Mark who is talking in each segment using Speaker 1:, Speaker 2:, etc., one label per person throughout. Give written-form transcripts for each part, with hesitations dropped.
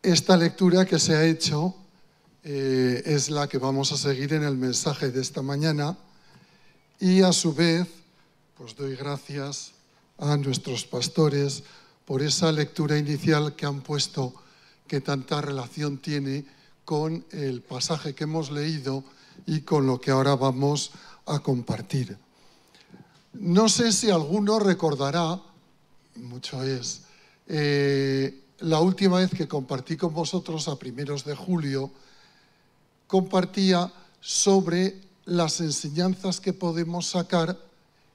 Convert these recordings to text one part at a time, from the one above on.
Speaker 1: Esta lectura que se ha hecho es la que vamos a seguir en el mensaje de esta mañana y a su vez pues doy gracias a nuestros pastores por esa lectura inicial que han puesto, que tanta relación tiene con el pasaje que hemos leído y con lo que ahora vamos a compartir. No sé si alguno recordará, mucho es, la última vez que compartí con vosotros a primeros de julio, compartía sobre las enseñanzas que podemos sacar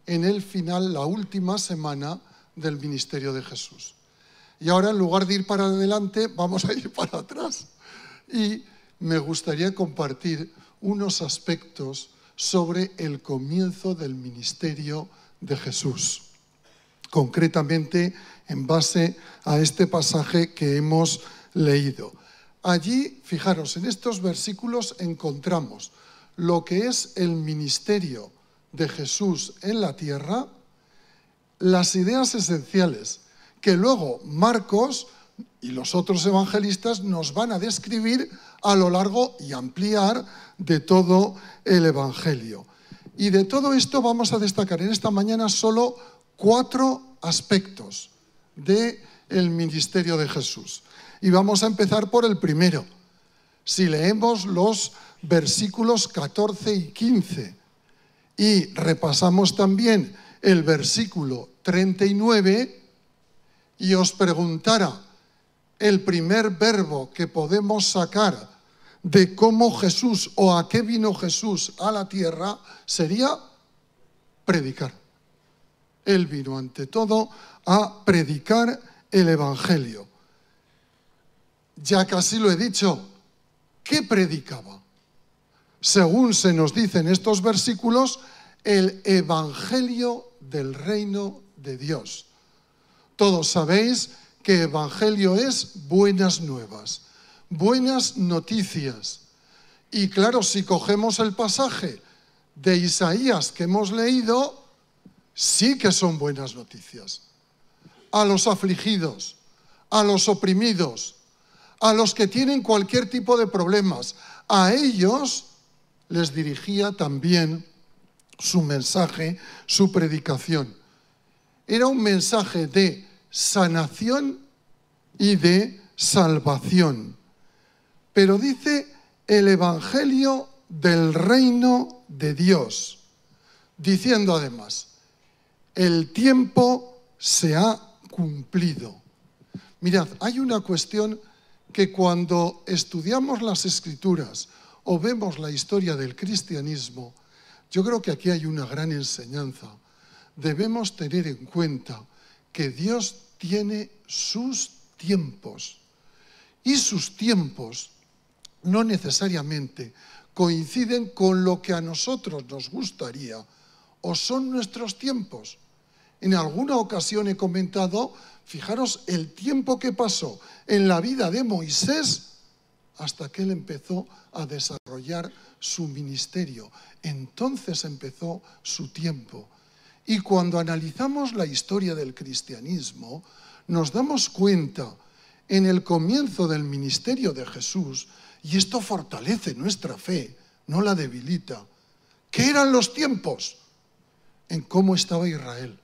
Speaker 1: en el final, la última semana del ministerio de Jesús. Y ahora, en lugar de ir para adelante, vamos a ir para atrás. Y me gustaría compartir unos aspectos sobre el comienzo del ministerio de Jesús. Concretamente, en base a este pasaje que hemos leído. Allí, fijaros, en estos versículos encontramos lo que es el ministerio de Jesús en la tierra, las ideas esenciales que luego Marcos y los otros evangelistas nos van a describir a lo largo y ampliar de todo el evangelio. Y de todo esto vamos a destacar en esta mañana solo 4 aspectos del ministerio de Jesús. Y vamos a empezar por el primero. Si leemos los versículos 14 y 15 y repasamos también el versículo 39 y os preguntara el primer verbo que podemos sacar de cómo Jesús o a qué vino Jesús a la tierra, sería predicar. Él vino ante todo a predicar el evangelio. Ya casi lo he dicho, ¿qué predicaba? Según se nos dice en estos versículos, el evangelio del reino de Dios. Todos sabéis que evangelio es buenas nuevas, buenas noticias. Y claro, si cogemos el pasaje de Isaías que hemos leído, sí que son buenas noticias. A los afligidos, a los oprimidos, a los que tienen cualquier tipo de problemas, a ellos les dirigía también su mensaje, su predicación. Era un mensaje de sanación y de salvación. Pero dice el evangelio del reino de Dios, diciendo además, el tiempo se ha cumplido. Mirad, hay una cuestión que cuando estudiamos las Escrituras o vemos la historia del cristianismo, yo creo que aquí hay una gran enseñanza. Debemos tener en cuenta que Dios tiene sus tiempos y sus tiempos no necesariamente coinciden con lo que a nosotros nos gustaría o son nuestros tiempos. En alguna ocasión he comentado, fijaros el tiempo que pasó en la vida de Moisés hasta que él empezó a desarrollar su ministerio. Entonces empezó su tiempo. Y cuando analizamos la historia del cristianismo, nos damos cuenta en el comienzo del ministerio de Jesús, y esto fortalece nuestra fe, no la debilita. ¿Qué eran los tiempos? En cómo estaba Israel,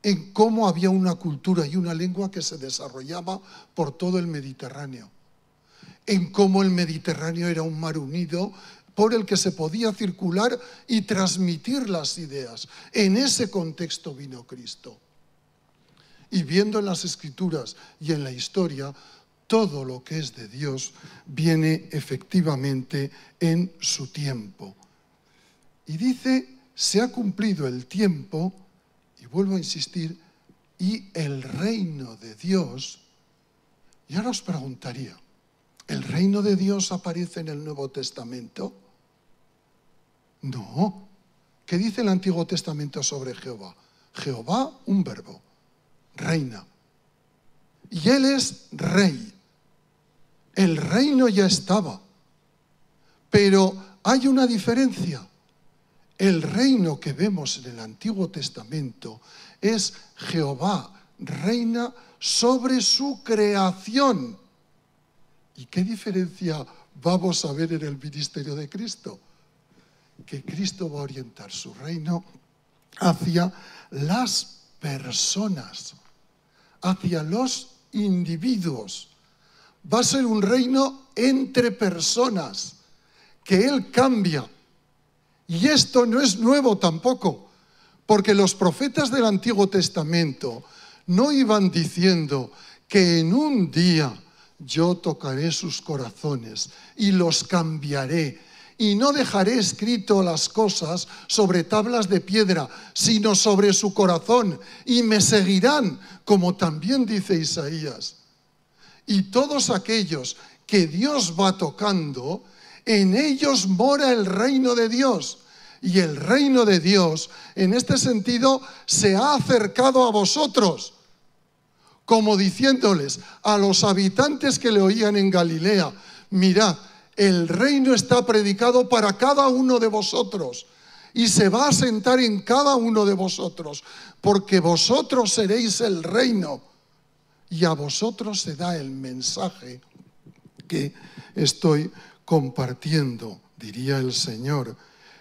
Speaker 1: en cómo había una cultura y una lengua que se desarrollaba por todo el Mediterráneo, en cómo el Mediterráneo era un mar unido por el que se podía circular y transmitir las ideas. En ese contexto vino Cristo. Y viendo en las Escrituras y en la historia, todo lo que es de Dios viene efectivamente en su tiempo. Y dice, se ha cumplido el tiempo, y vuelvo a insistir, y el reino de Dios. Y ahora os preguntaría, ¿el reino de Dios aparece en el Nuevo Testamento? No. ¿Qué dice el Antiguo Testamento sobre Jehová? Jehová, un verbo, reina. Y Él es rey. El reino ya estaba. Pero hay una diferencia. El reino que vemos en el Antiguo Testamento es Jehová, reina sobre su creación. ¿Y qué diferencia vamos a ver en el ministerio de Cristo? Que Cristo va a orientar su reino hacia las personas, hacia los individuos. Va a ser un reino entre personas, que Él cambia. Y esto no es nuevo tampoco, porque los profetas del Antiguo Testamento no iban diciendo que en un día yo tocaré sus corazones y los cambiaré, y no dejaré escrito las cosas sobre tablas de piedra, sino sobre su corazón, y me seguirán, como también dice Isaías. Y todos aquellos que Dios va tocando, en ellos mora el reino de Dios. Y el reino de Dios, en este sentido, se ha acercado a vosotros, como diciéndoles a los habitantes que le oían en Galilea: mirad, el reino está predicado para cada uno de vosotros y se va a sentar en cada uno de vosotros, porque vosotros seréis el reino y a vosotros se da el mensaje que estoy compartiendo, diría el Señor.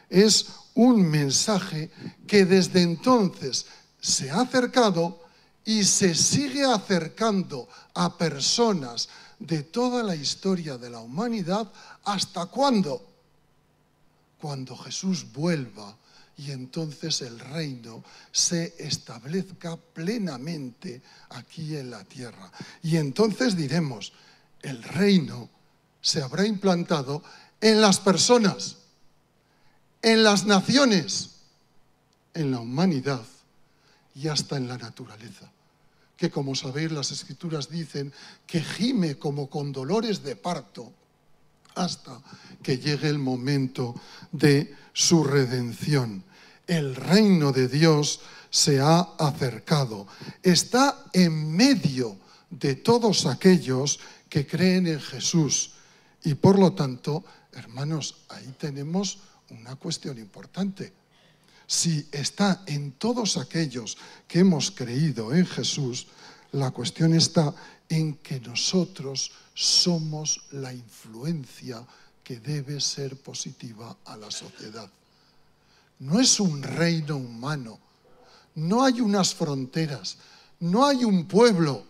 Speaker 1: Es un mensaje que desde entonces se ha acercado y se sigue acercando a personas de toda la historia de la humanidad. ¿Hasta cuándo? Cuando Jesús vuelva y entonces el reino se establezca plenamente aquí en la tierra. Y entonces diremos, el reino se habrá implantado en las personas, en las naciones, en la humanidad y hasta en la naturaleza, que como sabéis las Escrituras dicen que gime como con dolores de parto hasta que llegue el momento de su redención. El reino de Dios se ha acercado, está en medio de todos aquellos que creen en Jesús. Y por lo tanto, hermanos, ahí tenemos una cuestión importante. Si está en todos aquellos que hemos creído en Jesús, la cuestión está en que nosotros somos la influencia que debe ser positiva a la sociedad. No es un reino humano, no hay unas fronteras, no hay un pueblo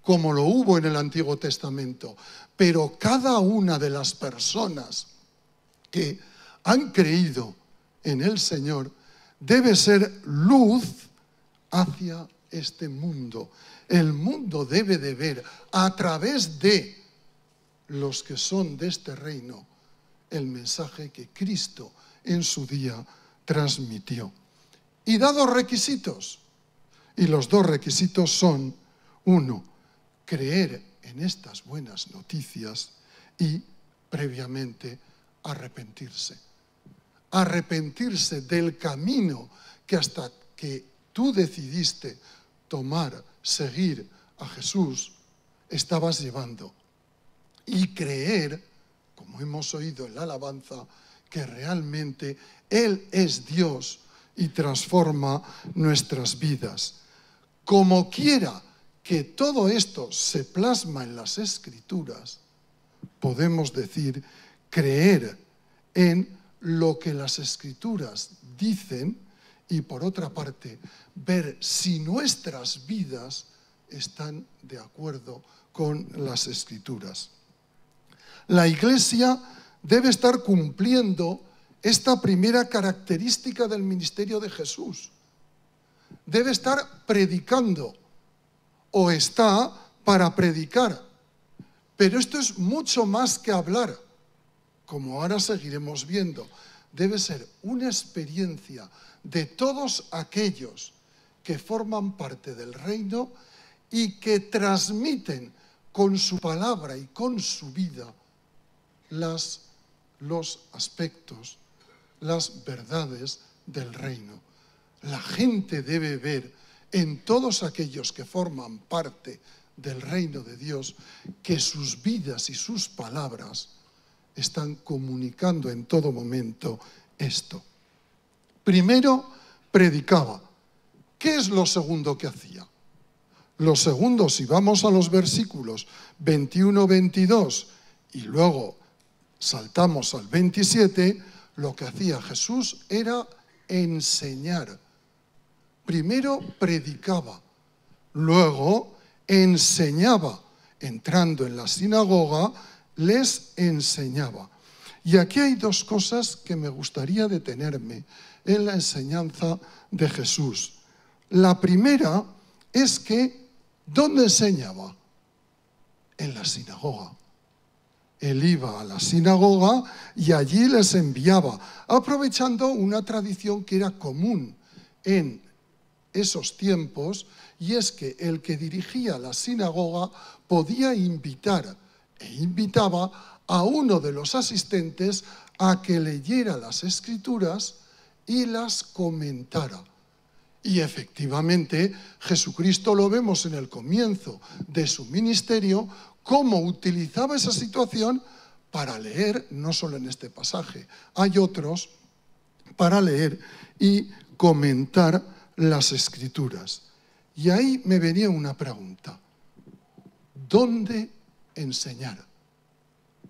Speaker 1: como lo hubo en el Antiguo Testamento, pero cada una de las personas que han creído en el Señor debe ser luz hacia este mundo. El mundo debe de ver a través de los que son de este reino el mensaje que Cristo en su día transmitió. Y da dos requisitos. Y los dos requisitos son, uno, creer en estas buenas noticias y, previamente, arrepentirse. Arrepentirse del camino que hasta que tú decidiste tomar, seguir a Jesús, estabas llevando. Y creer, como hemos oído en la alabanza, que realmente Él es Dios y transforma nuestras vidas. Como quiera que todo esto se plasma en las Escrituras, podemos decir creer en lo que las Escrituras dicen y, por otra parte, ver si nuestras vidas están de acuerdo con las Escrituras. La Iglesia debe estar cumpliendo esta primera característica del ministerio de Jesús. Debe estar predicando, o está para predicar. Pero esto es mucho más que hablar, como ahora seguiremos viendo. Debe ser una experiencia de todos aquellos que forman parte del reino y que transmiten con su palabra y con su vida los aspectos, las verdades del reino. La gente debe ver en todos aquellos que forman parte del reino de Dios que sus vidas y sus palabras están comunicando en todo momento esto. Primero, predicaba. ¿Qué es lo segundo que hacía? Lo segundo, si vamos a los versículos 21-22 y luego saltamos al 27, lo que hacía Jesús era enseñar. Primero predicaba, luego enseñaba. Entrando en la sinagoga, les enseñaba. Y aquí hay dos cosas que me gustaría detenerme en la enseñanza de Jesús. La primera es que, ¿dónde enseñaba? En la sinagoga. Él iba a la sinagoga y allí les enviaba, aprovechando una tradición que era común en esos tiempos, y es que el que dirigía la sinagoga podía invitar e invitaba a uno de los asistentes a que leyera las Escrituras y las comentara. Y efectivamente, Jesucristo lo vemos en el comienzo de su ministerio, cómo utilizaba esa situación para leer, no solo en este pasaje, hay otros, para leer y comentar las Escrituras. Y ahí me venía una pregunta: ¿dónde enseñar?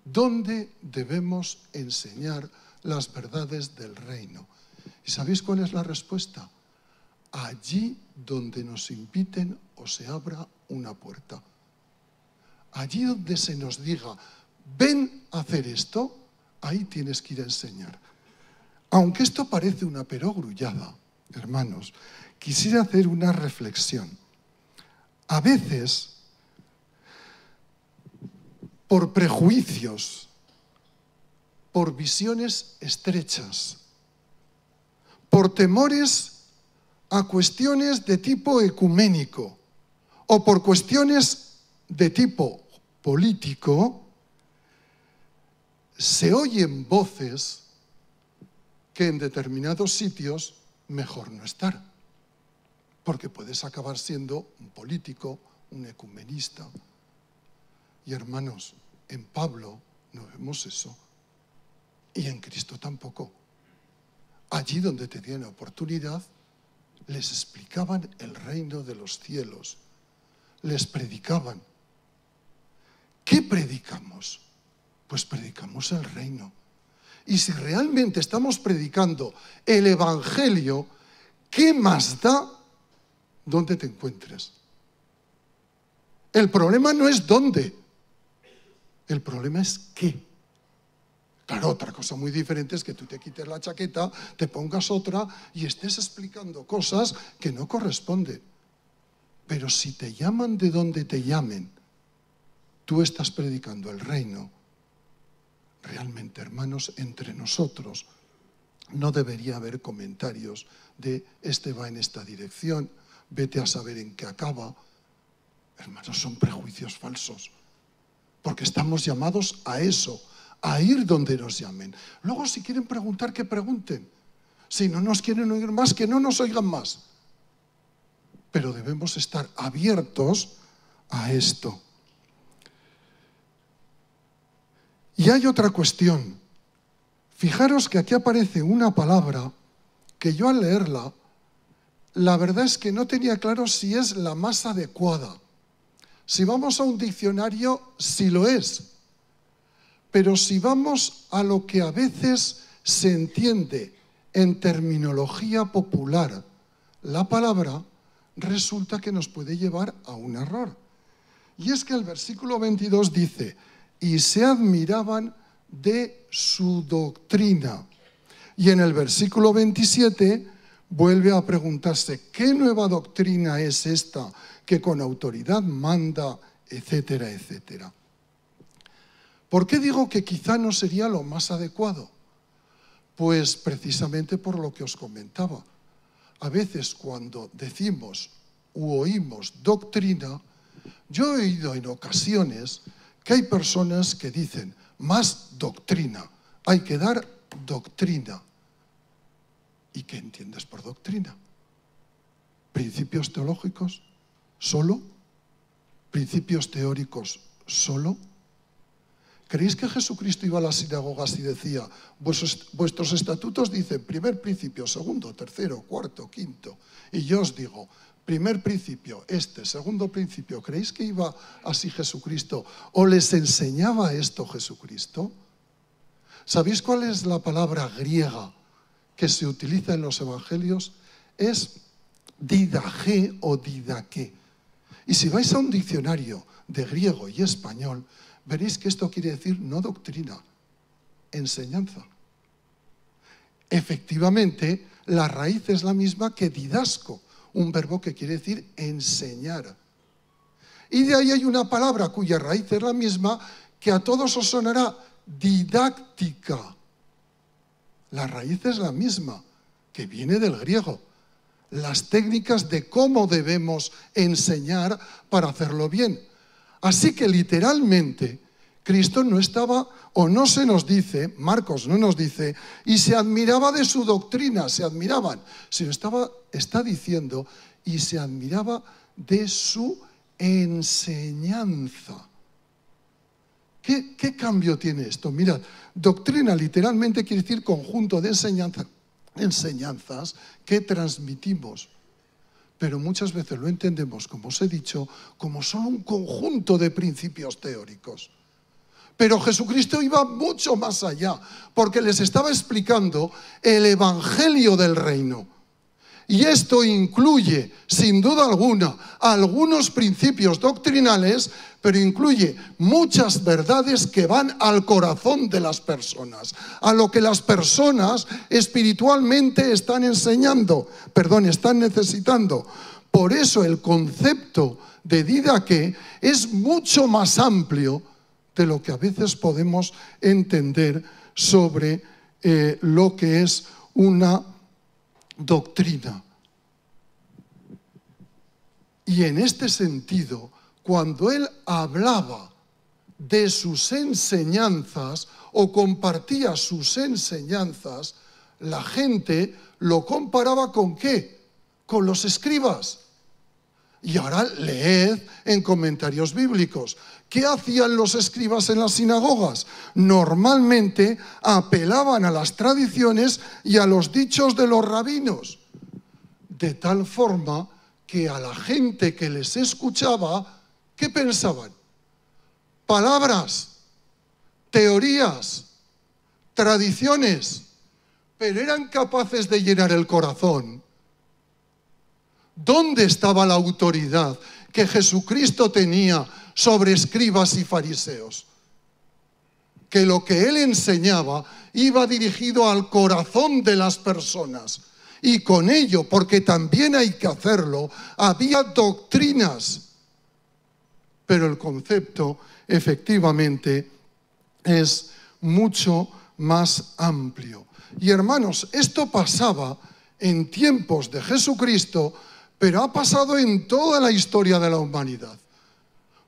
Speaker 1: ¿Dónde debemos enseñar las verdades del reino? ¿Y sabéis cuál es la respuesta? Allí donde nos inviten o se abra una puerta. Allí donde se nos diga, ven a hacer esto, ahí tienes que ir a enseñar. Aunque esto parece una perogrullada, hermanos, quisiera hacer una reflexión. A veces, por prejuicios, por visiones estrechas, por temores a cuestiones de tipo ecuménico o por cuestiones de tipo político, se oyen voces que en determinados sitios mejor no estar, porque puedes acabar siendo un político, un ecumenista. Y hermanos, en Pablo no vemos eso, y en Cristo tampoco. Allí donde tenían oportunidad, les explicaban el reino de los cielos, les predicaban. ¿Qué predicamos? Pues predicamos el reino. Y si realmente estamos predicando el evangelio, ¿qué más da dónde te encuentres? El problema no es dónde, el problema es qué. Claro, otra cosa muy diferente es que tú te quites la chaqueta, te pongas otra y estés explicando cosas que no corresponden. Pero si te llaman de donde te llamen, tú estás predicando el reino. Realmente, hermanos, entre nosotros no debería haber comentarios de este va en esta dirección, vete a saber en qué acaba. Hermanos, son prejuicios falsos, porque estamos llamados a eso, a ir donde nos llamen. Luego, si quieren preguntar, que pregunten. Si no nos quieren oír más, que no nos oigan más. Pero debemos estar abiertos a esto. Y hay otra cuestión. Fijaros que aquí aparece una palabra que yo al leerla, la verdad es que no tenía claro si es la más adecuada. Si vamos a un diccionario, sí lo es. Pero si vamos a lo que a veces se entiende en terminología popular, la palabra, resulta que nos puede llevar a un error. Y es que el versículo 22 dice, y se admiraban de su doctrina. Y en el versículo 27 vuelve a preguntarse, ¿qué nueva doctrina es esta que con autoridad manda, etcétera, etcétera? ¿Por qué digo que quizá no sería lo más adecuado? Pues precisamente por lo que os comentaba. A veces cuando decimos u oímos doctrina, yo he oído en ocasiones que hay personas que dicen más doctrina, hay que dar doctrina. ¿Y qué entiendes por doctrina? ¿Principios teológicos solo? ¿Principios teóricos solo? ¿Creéis que Jesucristo iba a las sinagogas y decía, vuestros estatutos dicen primer principio, segundo, tercero, cuarto, quinto? Y yo os digo, Primer principio, segundo principio, ¿creéis que iba así Jesucristo o les enseñaba esto Jesucristo? ¿Sabéis cuál es la palabra griega que se utiliza en los evangelios? Es didaché o didaqué. Y si vais a un diccionario de griego y español, veréis que esto quiere decir no doctrina, enseñanza. Efectivamente, la raíz es la misma que didasco, un verbo que quiere decir enseñar. Y de ahí hay una palabra cuya raíz es la misma que a todos os sonará, didáctica. La raíz es la misma, que viene del griego. Las técnicas de cómo debemos enseñar para hacerlo bien. Así que literalmente, Cristo no estaba, o no se nos dice, Marcos no nos dice, y se admiraba de su doctrina, se admiraban, sino está diciendo, y se admiraba de su enseñanza. ¿Qué cambio tiene esto? Mirad, doctrina literalmente quiere decir conjunto de enseñanzas que transmitimos. Pero muchas veces lo entendemos, como os he dicho, como solo un conjunto de principios teóricos. Pero Jesucristo iba mucho más allá, porque les estaba explicando el evangelio del reino. Y esto incluye, sin duda alguna, algunos principios doctrinales, pero incluye muchas verdades que van al corazón de las personas, a lo que las personas espiritualmente están necesitando. Por eso el concepto de didaqué es mucho más amplio de lo que a veces podemos entender sobre lo que es una doctrina. Y en este sentido, cuando él hablaba de sus enseñanzas o compartía sus enseñanzas, la gente lo comparaba ¿con qué? Con los escribas. Y ahora leed en comentarios bíblicos. ¿Qué hacían los escribas en las sinagogas? Normalmente apelaban a las tradiciones y a los dichos de los rabinos, de tal forma que a la gente que les escuchaba, ¿qué pensaban? Palabras, teorías, tradiciones, pero eran capaces de llenar el corazón. ¿Dónde estaba la autoridad que Jesucristo tenía sobre escribas y fariseos? Que lo que él enseñaba iba dirigido al corazón de las personas. Y con ello, porque también hay que hacerlo, había doctrinas. Pero el concepto, efectivamente, es mucho más amplio. Y hermanos, esto pasaba en tiempos de Jesucristo, pero ha pasado en toda la historia de la humanidad.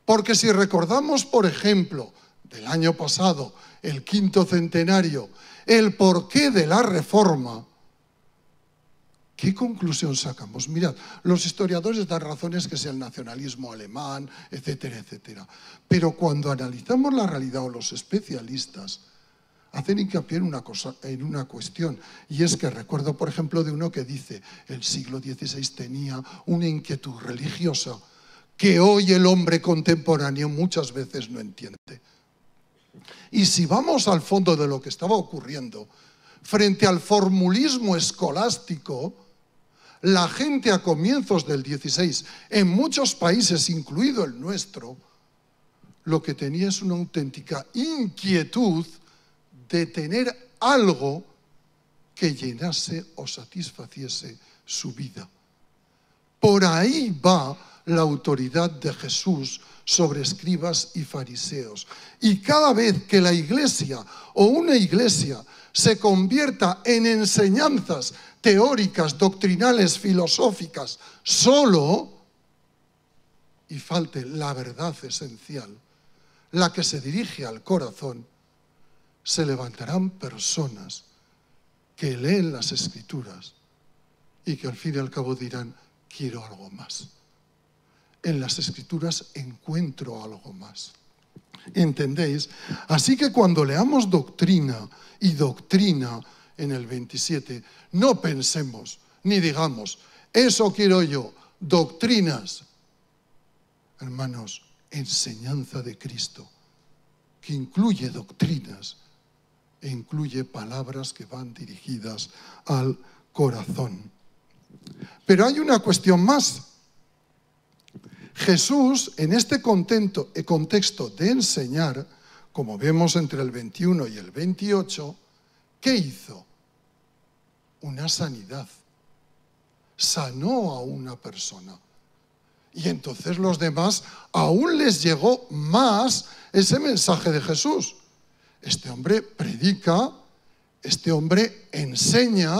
Speaker 1: Porque si recordamos, por ejemplo, del año pasado, el 5º centenario, el porqué de la Reforma, ¿qué conclusión sacamos? Mirad, los historiadores dan razones que sea el nacionalismo alemán, etcétera, etcétera. Pero cuando analizamos la realidad, o los especialistas hacen hincapié en una cuestión, y es que recuerdo, por ejemplo, de uno que dice el siglo XVI tenía una inquietud religiosa que hoy el hombre contemporáneo muchas veces no entiende. Y si vamos al fondo de lo que estaba ocurriendo, frente al formulismo escolástico, la gente a comienzos del XVI, en muchos países, incluido el nuestro, lo que tenía es una auténtica inquietud de tener algo que llenase o satisfaciese su vida. Por ahí va la autoridad de Jesús sobre escribas y fariseos. Y cada vez que la iglesia o una iglesia se convierta en enseñanzas teóricas, doctrinales, filosóficas, solo, y falte la verdad esencial, la que se dirige al corazón, se levantarán personas que leen las Escrituras y que al fin y al cabo dirán, quiero algo más. En las Escrituras encuentro algo más. ¿Entendéis? Así que cuando leamos doctrina y doctrina en el 27, no pensemos ni digamos, eso quiero yo, doctrinas. Hermanos, enseñanza de Cristo, que incluye doctrinas e incluye palabras que van dirigidas al corazón. Pero hay una cuestión más. Jesús, en este contexto de enseñar, como vemos entre el 21 y el 28, ¿qué hizo? Una sanidad. Sanó a una persona. Y entonces los demás aún les llegó más ese mensaje de Jesús. Este hombre predica, este hombre enseña,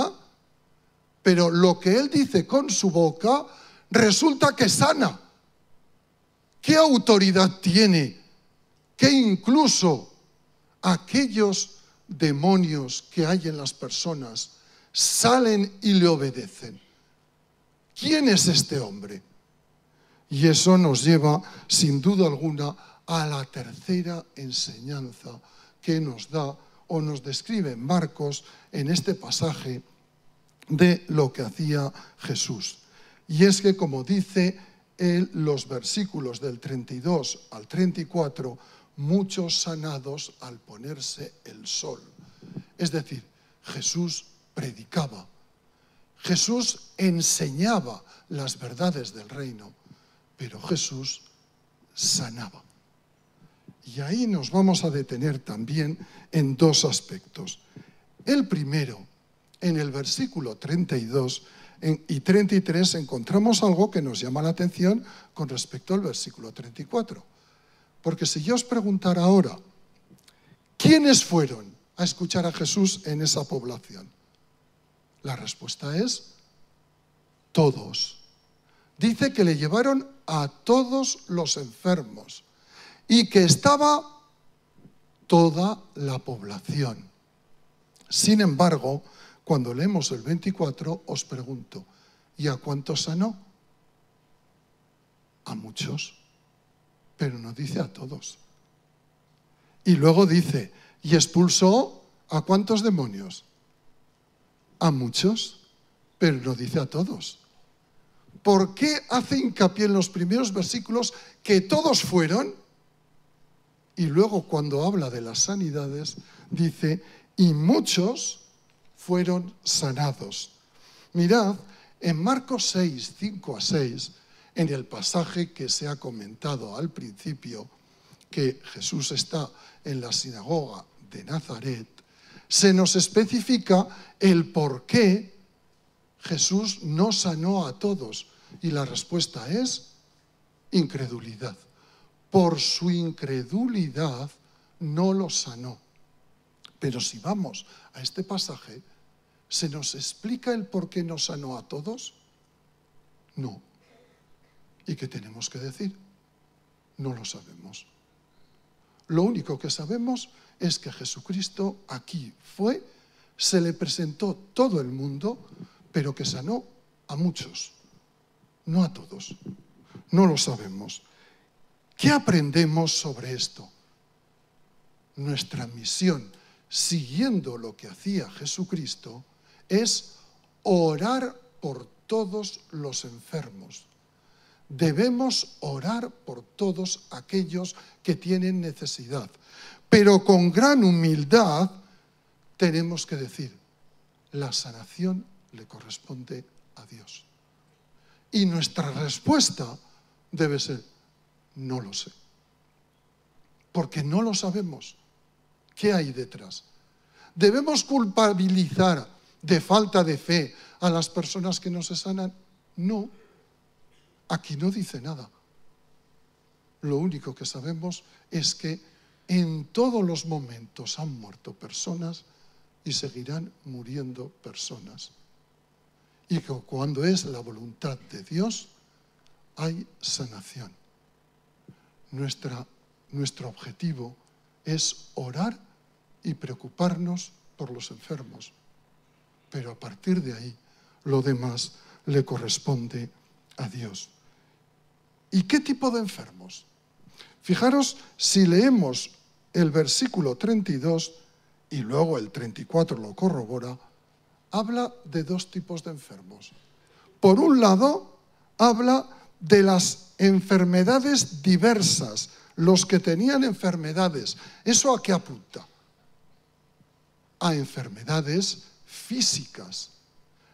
Speaker 1: pero lo que él dice con su boca resulta que sana. ¿Qué autoridad tiene? Que incluso aquellos demonios que hay en las personas salen y le obedecen. ¿Quién es este hombre? Y eso nos lleva, sin duda alguna, a la tercera enseñanza que nos da o nos describe Marcos en este pasaje de lo que hacía Jesús. Y es que, como dice los versículos del 32 al 34, muchos sanados al ponerse el sol. Es decir, Jesús predicaba, Jesús enseñaba las verdades del reino, pero Jesús sanaba. Y ahí nos vamos a detener también en dos aspectos. El primero, en el versículo 32 y 33 encontramos algo que nos llama la atención con respecto al versículo 34. Porque si yo os preguntara ahora, ¿quiénes fueron a escuchar a Jesús en esa población? La respuesta es todos. Dice que le llevaron a todos los enfermos y que estaba toda la población. Sin embargo, cuando leemos el 24, os pregunto, ¿y a cuántos sanó? A muchos, pero no dice a todos. Y luego dice, ¿y expulsó a cuántos demonios? A muchos, pero no dice a todos. ¿Por qué hace hincapié en los primeros versículos que todos fueron? Y luego cuando habla de las sanidades, dice, y muchos fueron sanados. Mirad, en Marcos 6, 5 a 6, en el pasaje que se ha comentado al principio, que Jesús está en la sinagoga de Nazaret, se nos especifica el por qué Jesús no sanó a todos. Y la respuesta es incredulidad. Por su incredulidad no los sanó. Pero si vamos a este pasaje, ¿se nos explica el por qué no sanó a todos? No. ¿Y qué tenemos que decir? No lo sabemos. Lo único que sabemos es que Jesucristo aquí fue, se le presentó todo el mundo, pero que sanó a muchos, no a todos. No lo sabemos. ¿Qué aprendemos sobre esto? Nuestra misión, siguiendo lo que hacía Jesucristo, es orar por todos los enfermos. Debemos orar por todos aquellos que tienen necesidad. Pero con gran humildad tenemos que decir, la sanación le corresponde a Dios. Y nuestra respuesta debe ser, no lo sé. Porque no lo sabemos. ¿Qué hay detrás? ¿Debemos culpabilizar de falta de fe a las personas que no se sanan? No. Aquí no dice nada. Lo único que sabemos es que en todos los momentos han muerto personas y seguirán muriendo personas. Y que cuando es la voluntad de Dios, hay sanación. Nuestro objetivo es orar y preocuparnos por los enfermos. Pero a partir de ahí, lo demás le corresponde a Dios. ¿Y qué tipo de enfermos? Fijaros, si leemos el versículo 32 y luego el 34 lo corrobora, habla de dos tipos de enfermos. Por un lado, habla de las enfermedades diversas, los que tenían enfermedades. ¿Eso a qué apunta? A enfermedades físicas.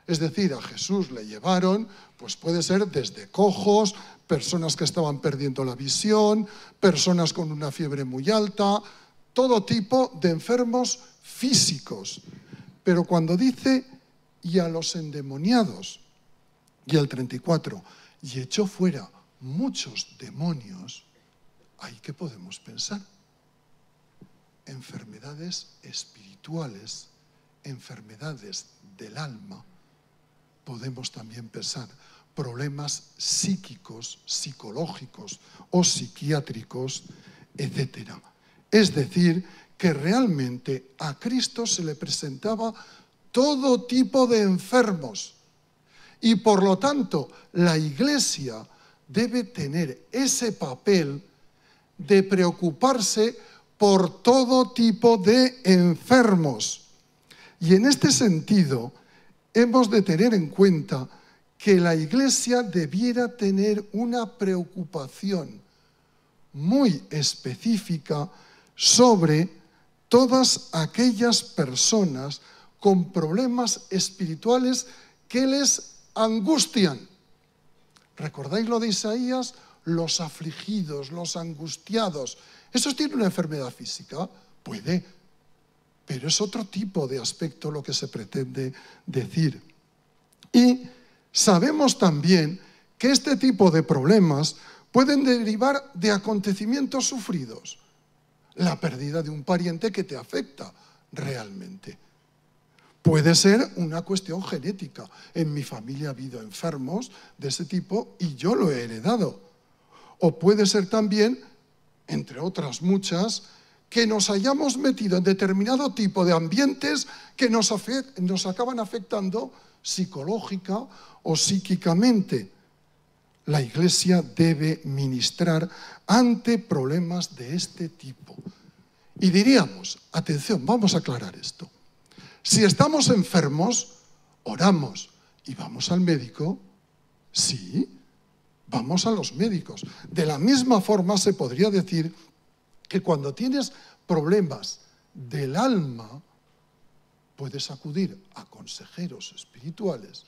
Speaker 1: Es decir, a Jesús le llevaron, pues puede ser desde cojos, personas que estaban perdiendo la visión, personas con una fiebre muy alta, todo tipo de enfermos físicos. Pero cuando dice, y a los endemoniados, y el 34, y echó fuera muchos demonios, ¿ahí qué podemos pensar? Enfermedades espirituales, enfermedades del alma. Podemos también pensar problemas psíquicos, psicológicos o psiquiátricos, etc. Es decir, que realmente a Cristo se le presentaba todo tipo de enfermos y por lo tanto la Iglesia debe tener ese papel de preocuparse por todo tipo de enfermos. Y en este sentido, hemos de tener en cuenta que la Iglesia debiera tener una preocupación muy específica sobre todas aquellas personas con problemas espirituales que les angustian. ¿Recordáis lo de Isaías? Los afligidos, los angustiados. ¿Esos tienen una enfermedad física? Puede, pero es otro tipo de aspecto lo que se pretende decir. Y sabemos también que este tipo de problemas pueden derivar de acontecimientos sufridos. La pérdida de un pariente que te afecta realmente. Puede ser una cuestión genética. En mi familia ha habido enfermos de ese tipo y yo lo he heredado. O puede ser también, entre otras muchas, que nos hayamos metido en determinado tipo de ambientes que nos acaban afectando psicológica o psíquicamente. La Iglesia debe ministrar ante problemas de este tipo. Y diríamos, atención, vamos a aclarar esto. Si estamos enfermos, oramos y vamos al médico. Sí, vamos a los médicos. De la misma forma se podría decir que cuando tienes problemas del alma, puedes acudir a consejeros espirituales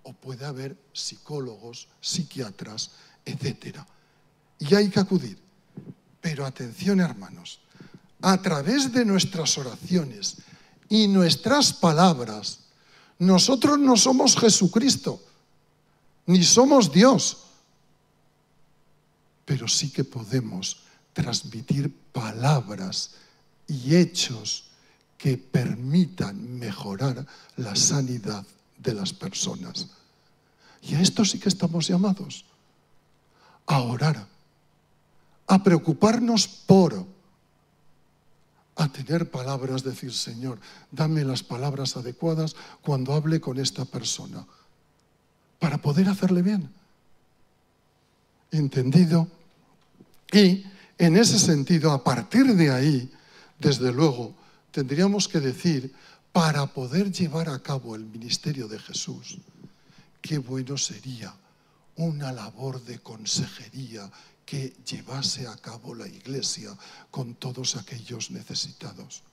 Speaker 1: o puede haber psicólogos, psiquiatras, etc. Y hay que acudir. Pero atención, hermanos, a través de nuestras oraciones y nuestras palabras, nosotros no somos Jesucristo, ni somos Dios, pero sí que podemos transmitir palabras y hechos que permitan mejorar la sanidad de las personas. Y a esto sí que estamos llamados, a orar, a preocuparnos por, a tener palabras, decir, Señor, dame las palabras adecuadas cuando hable con esta persona, para poder hacerle bien. ¿Entendido? Y en ese sentido, a partir de ahí, desde luego, tendríamos que decir, para poder llevar a cabo el ministerio de Jesús, qué bueno sería una labor de consejería que llevase a cabo la Iglesia con todos aquellos necesitados.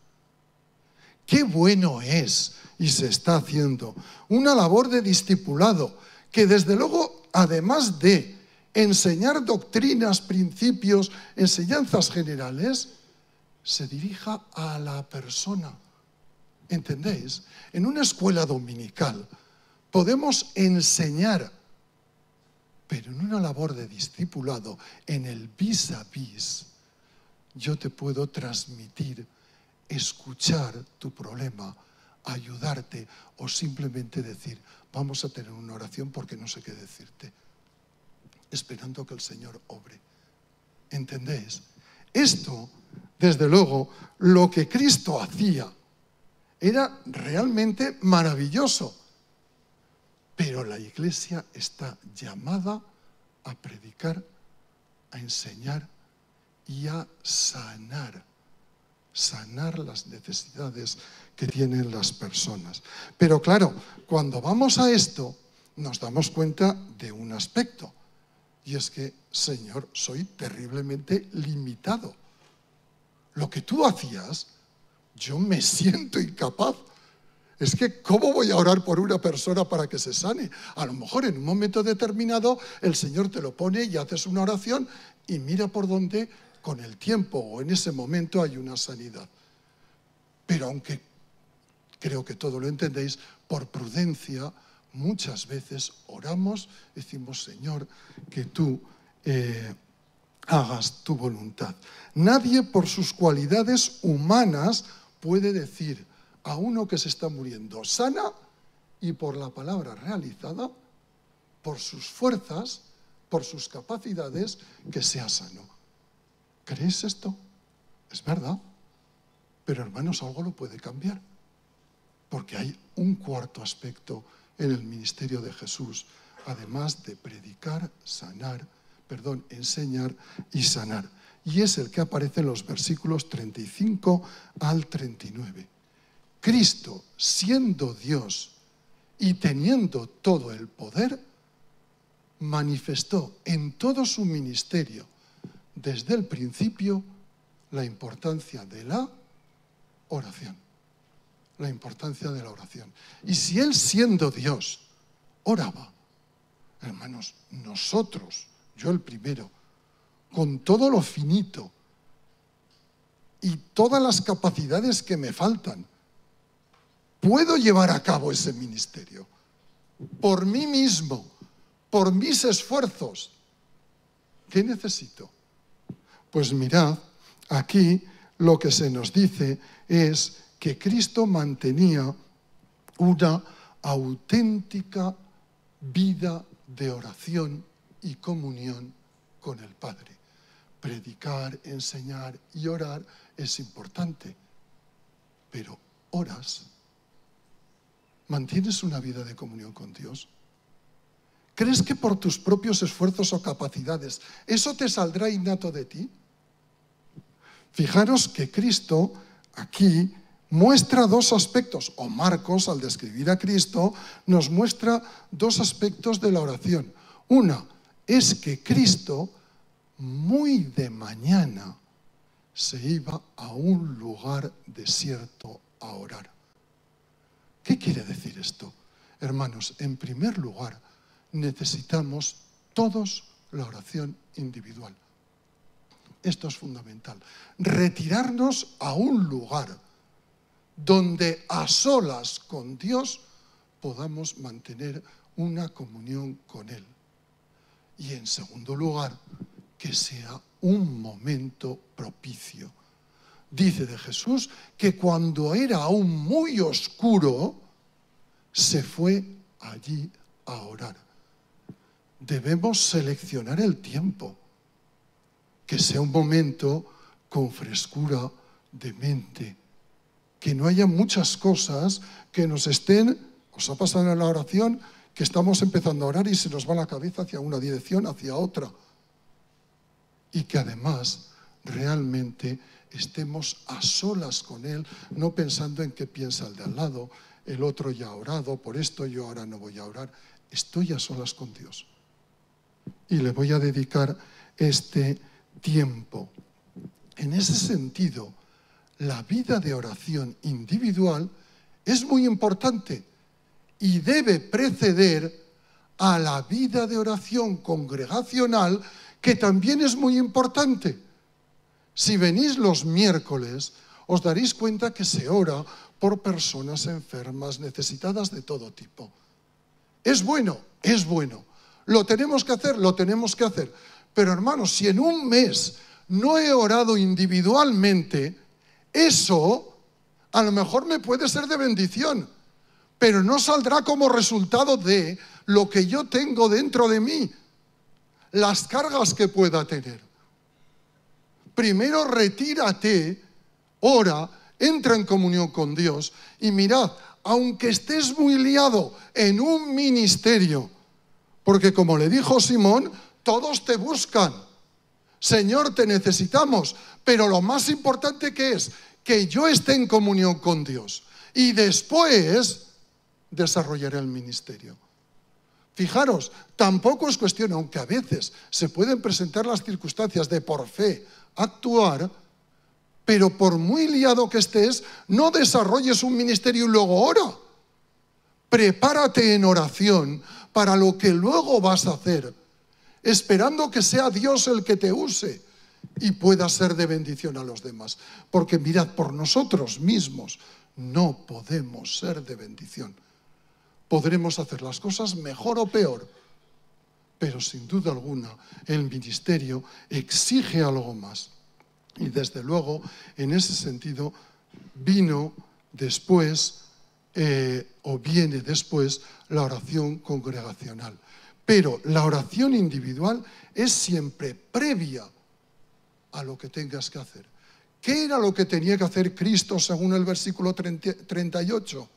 Speaker 1: Qué bueno es, y se está haciendo, una labor de discipulado, que desde luego, además de enseñar doctrinas, principios, enseñanzas generales, se dirija a la persona. ¿Entendéis? En una escuela dominical podemos enseñar, pero en una labor de discipulado, en el vis a vis, yo te puedo transmitir, escuchar tu problema, ayudarte o simplemente decir, vamos a tener una oración porque no sé qué decirte, esperando que el Señor obre. ¿Entendéis? Esto, desde luego, lo que Cristo hacía era realmente maravilloso. Pero la Iglesia está llamada a predicar, a enseñar y a sanar las necesidades que tienen las personas. Pero claro, cuando vamos a esto, nos damos cuenta de un aspecto. Y es que, Señor, soy terriblemente limitado. Lo que tú hacías, yo me siento incapaz. Es que, ¿cómo voy a orar por una persona para que se sane? A lo mejor en un momento determinado el Señor te lo pone y haces una oración y mira por dónde con el tiempo o en ese momento hay una sanidad. Pero aunque creo que todo lo entendéis, por prudencia muchas veces oramos, decimos, Señor, que tú hagas tu voluntad. Nadie por sus cualidades humanas puede decir a uno que se está muriendo, sana, y por la palabra realizada, por sus fuerzas, por sus capacidades, que sea sano. ¿Creéis esto? Es verdad. Pero hermanos, algo lo puede cambiar. Porque hay un cuarto aspecto en el ministerio de Jesús, además de predicar, enseñar y sanar. Y es el que aparece en los versículos 35 al 39. Cristo, siendo Dios y teniendo todo el poder, manifestó en todo su ministerio, desde el principio, la importancia de la oración. La importancia de la oración. Y si Él, siendo Dios, oraba, hermanos, nosotros, yo el primero, con todo lo finito y todas las capacidades que me faltan, puedo llevar a cabo ese ministerio por mí mismo, por mis esfuerzos. ¿Qué necesito? Pues mirad, aquí lo que se nos dice es que Cristo mantenía una auténtica vida de oración y comunión con el Padre. Predicar, enseñar y orar es importante, pero ¿oras? ¿Mantienes una vida de comunión con Dios? ¿Crees que por tus propios esfuerzos o capacidades eso te saldrá innato de ti? Fijaros que Cristo aquí muestra dos aspectos, o Marcos, al describir a Cristo, nos muestra dos aspectos de la oración. Una es que Cristo, muy de mañana, se iba a un lugar desierto a orar. ¿Qué quiere decir esto? Hermanos, en primer lugar, necesitamos todos la oración individual. Esto es fundamental. Retirarnos a un lugar donde a solas con Dios podamos mantener una comunión con Él. Y en segundo lugar, que sea un momento propicio. Dice de Jesús que cuando era aún muy oscuro, se fue allí a orar. Debemos seleccionar el tiempo, que sea un momento con frescura de mente, que no haya muchas cosas que nos estén, os ha pasado en la oración, que estamos empezando a orar y se nos va la cabeza hacia una dirección, hacia otra. Y que además realmente estemos a solas con Él, no pensando en qué piensa el de al lado, el otro ya ha orado, por esto yo ahora no voy a orar. Estoy a solas con Dios. Y le voy a dedicar este tiempo. En ese sentido, la vida de oración individual es muy importante y debe preceder a la vida de oración congregacional, que también es muy importante. Si venís los miércoles, os daréis cuenta que se ora por personas enfermas, necesitadas de todo tipo. Es bueno, es bueno. ¿Lo tenemos que hacer? Lo tenemos que hacer. Pero hermanos, si en un mes no he orado individualmente, eso a lo mejor me puede ser de bendición, pero no saldrá como resultado de lo que yo tengo dentro de mí, las cargas que pueda tener. Primero retírate, ora, entra en comunión con Dios y mirad, aunque estés muy liado en un ministerio, porque como le dijo Simón, todos te buscan. Señor, te necesitamos, pero lo más importante que es que yo esté en comunión con Dios y después desarrollaré el ministerio. Fijaros, tampoco es cuestión, aunque a veces se pueden presentar las circunstancias de por fe actuar, pero por muy liado que estés, no desarrolles un ministerio y luego ora. Prepárate en oración para lo que luego vas a hacer, esperando que sea Dios el que te use y pueda ser de bendición a los demás. Porque mirad, por nosotros mismos no podemos ser de bendición. Podremos hacer las cosas mejor o peor, pero sin duda alguna el ministerio exige algo más. Y desde luego, en ese sentido, vino después, o viene después, la oración congregacional. Pero la oración individual es siempre previa a lo que tengas que hacer. ¿Qué era lo que tenía que hacer Cristo según el versículo 38?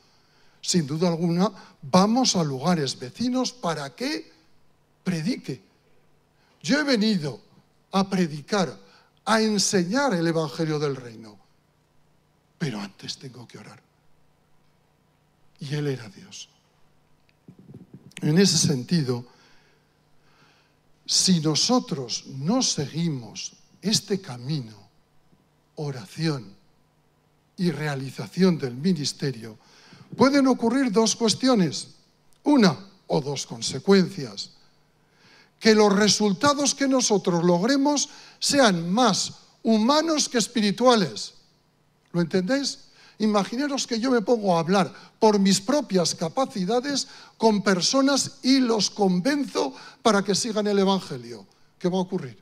Speaker 1: Sin duda alguna, vamos a lugares vecinos para que predique. Yo he venido a predicar, a enseñar el Evangelio del Reino, pero antes tengo que orar. Y Él era Dios. En ese sentido, si nosotros no seguimos este camino, oración y realización del ministerio, pueden ocurrir dos cuestiones, una o dos consecuencias. Que los resultados que nosotros logremos sean más humanos que espirituales. ¿Lo entendéis? Imaginaros que yo me pongo a hablar por mis propias capacidades con personas y los convenzo para que sigan el Evangelio. ¿Qué va a ocurrir?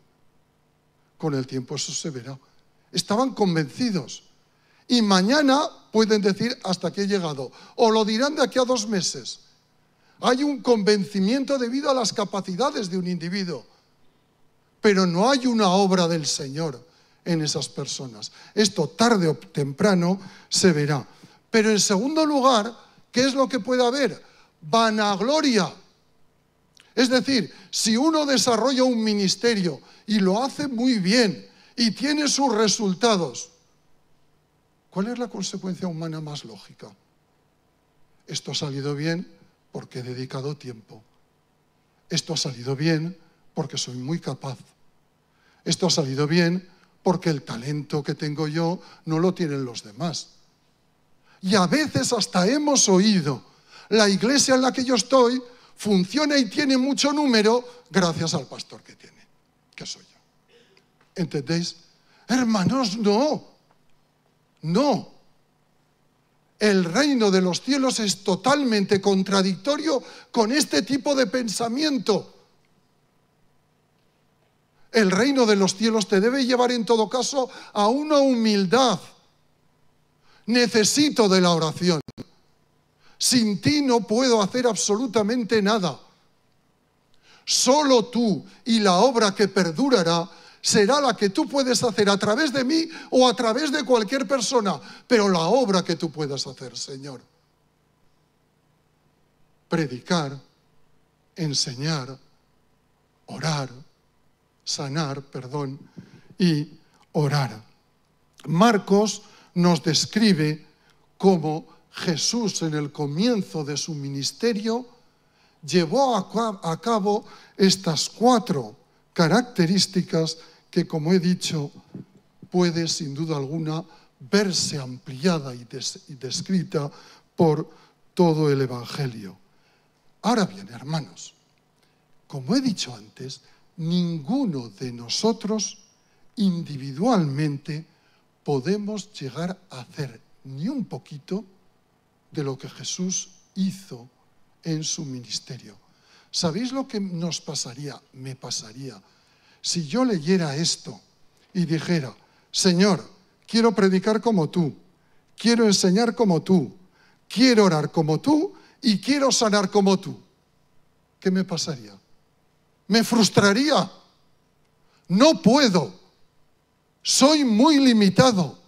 Speaker 1: Con el tiempo eso se verá. Estaban convencidos. Y mañana pueden decir hasta aquí he llegado. O lo dirán de aquí a 2 meses. Hay un convencimiento debido a las capacidades de un individuo. Pero no hay una obra del Señor en esas personas. Esto tarde o temprano se verá. Pero en segundo lugar, ¿qué es lo que puede haber? Vanagloria. Es decir, si uno desarrolla un ministerio y lo hace muy bien y tiene sus resultados, ¿cuál es la consecuencia humana más lógica? Esto ha salido bien porque he dedicado tiempo. Esto ha salido bien porque soy muy capaz. Esto ha salido bien porque el talento que tengo yo no lo tienen los demás. Y a veces hasta hemos oído, la iglesia en la que yo estoy funciona y tiene mucho número gracias al pastor que tiene, que soy yo. ¿Entendéis? Hermanos, no. No. El reino de los cielos es totalmente contradictorio con este tipo de pensamiento. El reino de los cielos te debe llevar en todo caso a una humildad. Necesito de la oración. Sin ti no puedo hacer absolutamente nada. Solo tú y la obra que perdurará será la que tú puedes hacer a través de mí o a través de cualquier persona, pero la obra que tú puedas hacer, Señor. Predicar, enseñar, orar, sanar, y orar. Marcos nos describe cómo Jesús en el comienzo de su ministerio llevó a cabo estas 4 características que, como he dicho, puede sin duda alguna verse ampliada y descrita por todo el Evangelio. Ahora bien, hermanos, como he dicho antes, ninguno de nosotros individualmente podemos llegar a hacer ni un poquito de lo que Jesús hizo en su ministerio. ¿Sabéis lo que nos pasaría? Me pasaría si yo leyera esto y dijera, Señor, quiero predicar como tú, quiero enseñar como tú, quiero orar como tú y quiero sanar como tú. ¿Qué me pasaría? Me frustraría. No puedo. Soy muy limitado.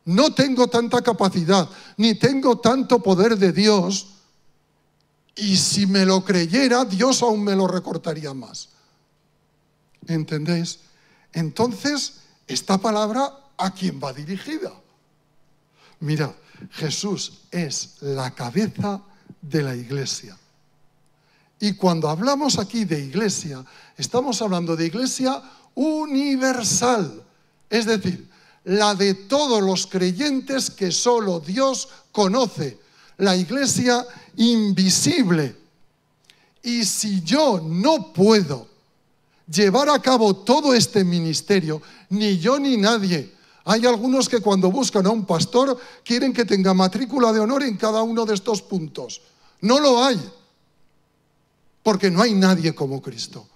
Speaker 1: No tengo tanta capacidad, ni tengo tanto poder de Dios. Y si me lo creyera, Dios aún me lo recortaría más. ¿Entendéis? Entonces, esta palabra, ¿a quién va dirigida? Mira, Jesús es la cabeza de la iglesia. Y cuando hablamos aquí de iglesia, estamos hablando de iglesia universal, es decir, la de todos los creyentes que solo Dios conoce, la iglesia invisible. Y si yo no puedo llevar a cabo todo este ministerio, ni yo ni nadie, hay algunos que cuando buscan a un pastor quieren que tenga matrícula de honor en cada uno de estos puntos. No lo hay, porque no hay nadie como Cristo.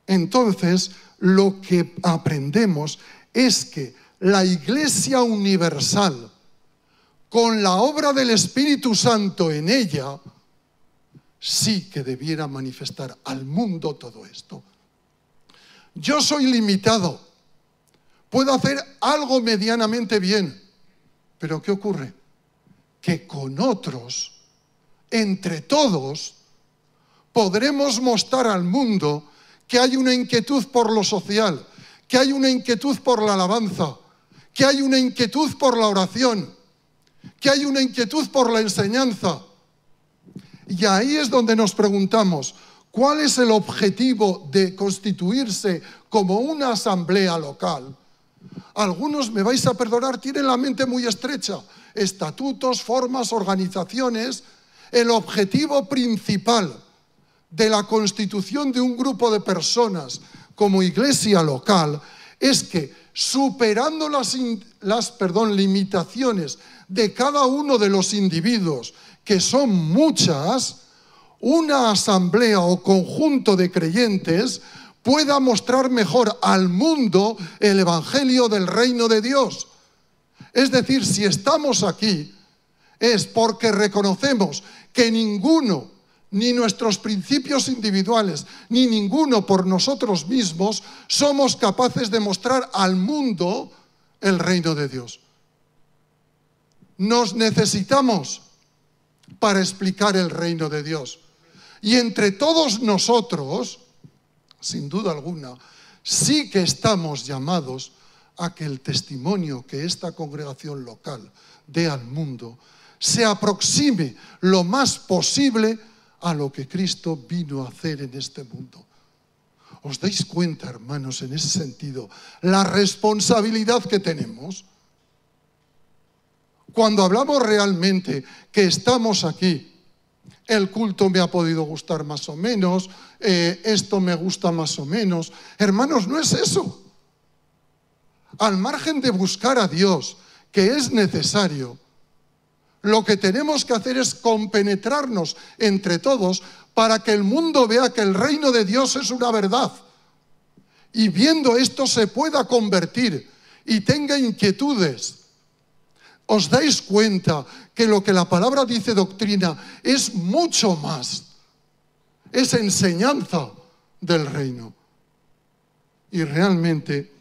Speaker 1: Entonces, lo que aprendemos es que la Iglesia universal, con la obra del Espíritu Santo en ella, sí que debiera manifestar al mundo todo esto. Yo soy limitado, puedo hacer algo medianamente bien, pero ¿qué ocurre? Que con otros, entre todos, podremos mostrar al mundo que hay una inquietud por lo social, que hay una inquietud por la alabanza, que hay una inquietud por la oración, que hay una inquietud por la enseñanza. Y ahí es donde nos preguntamos, ¿cuál es el objetivo de constituirse como una asamblea local? Algunos, me vais a perdonar, tienen la mente muy estrecha. Estatutos, formas, organizaciones. El objetivo principal de la constitución de un grupo de personas como iglesia local es que, superando las limitaciones de cada uno de los individuos, que son muchas, una asamblea o conjunto de creyentes pueda mostrar mejor al mundo el evangelio del reino de Dios. Es decir, si estamos aquí es porque reconocemos que ninguno, ni nuestros principios individuales, ni ninguno por nosotros mismos, somos capaces de mostrar al mundo el reino de Dios. Nos necesitamos para explicar el reino de Dios. Y entre todos nosotros, sin duda alguna, sí que estamos llamados a que el testimonio que esta congregación local dé al mundo se aproxime lo más posible a lo que Cristo vino a hacer en este mundo. ¿Os dais cuenta, hermanos, en ese sentido, la responsabilidad que tenemos? Cuando hablamos realmente que estamos aquí, el culto me ha podido gustar más o menos, esto me gusta más o menos. Hermanos, no es eso. Al margen de buscar a Dios, que es necesario, lo que tenemos que hacer es compenetrarnos entre todos para que el mundo vea que el reino de Dios es una verdad. Y viendo esto se pueda convertir y tenga inquietudes. ¿Os dais cuenta que lo que la palabra dice doctrina es mucho más? Es enseñanza del reino. Y realmente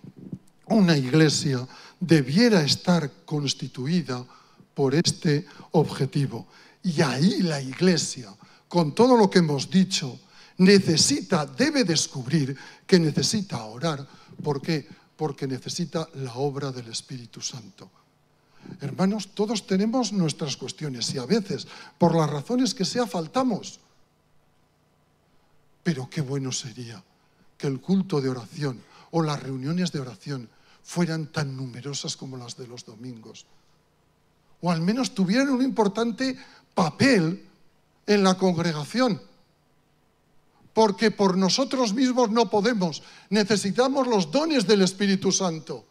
Speaker 1: una iglesia debiera estar constituida por este objetivo. Y ahí la iglesia, con todo lo que hemos dicho, debe descubrir que necesita orar. ¿Por qué? Porque necesita la obra del Espíritu Santo. Hermanos, todos tenemos nuestras cuestiones y a veces, por las razones que sea, faltamos. Pero qué bueno sería que el culto de oración o las reuniones de oración fueran tan numerosas como las de los domingos. O al menos tuvieran un importante papel en la congregación. Porque por nosotros mismos no podemos. Necesitamos los dones del Espíritu Santo.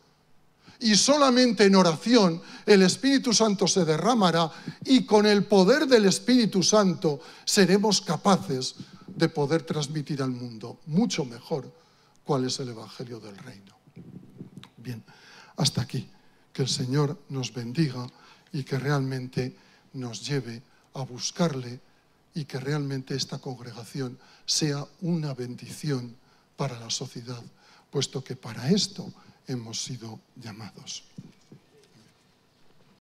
Speaker 1: Y solamente en oración el Espíritu Santo se derramará y con el poder del Espíritu Santo seremos capaces de poder transmitir al mundo mucho mejor cuál es el Evangelio del Reino. Bien, hasta aquí. Que el Señor nos bendiga y que realmente nos lleve a buscarle y que realmente esta congregación sea una bendición para la sociedad, puesto que para esto hemos sido llamados.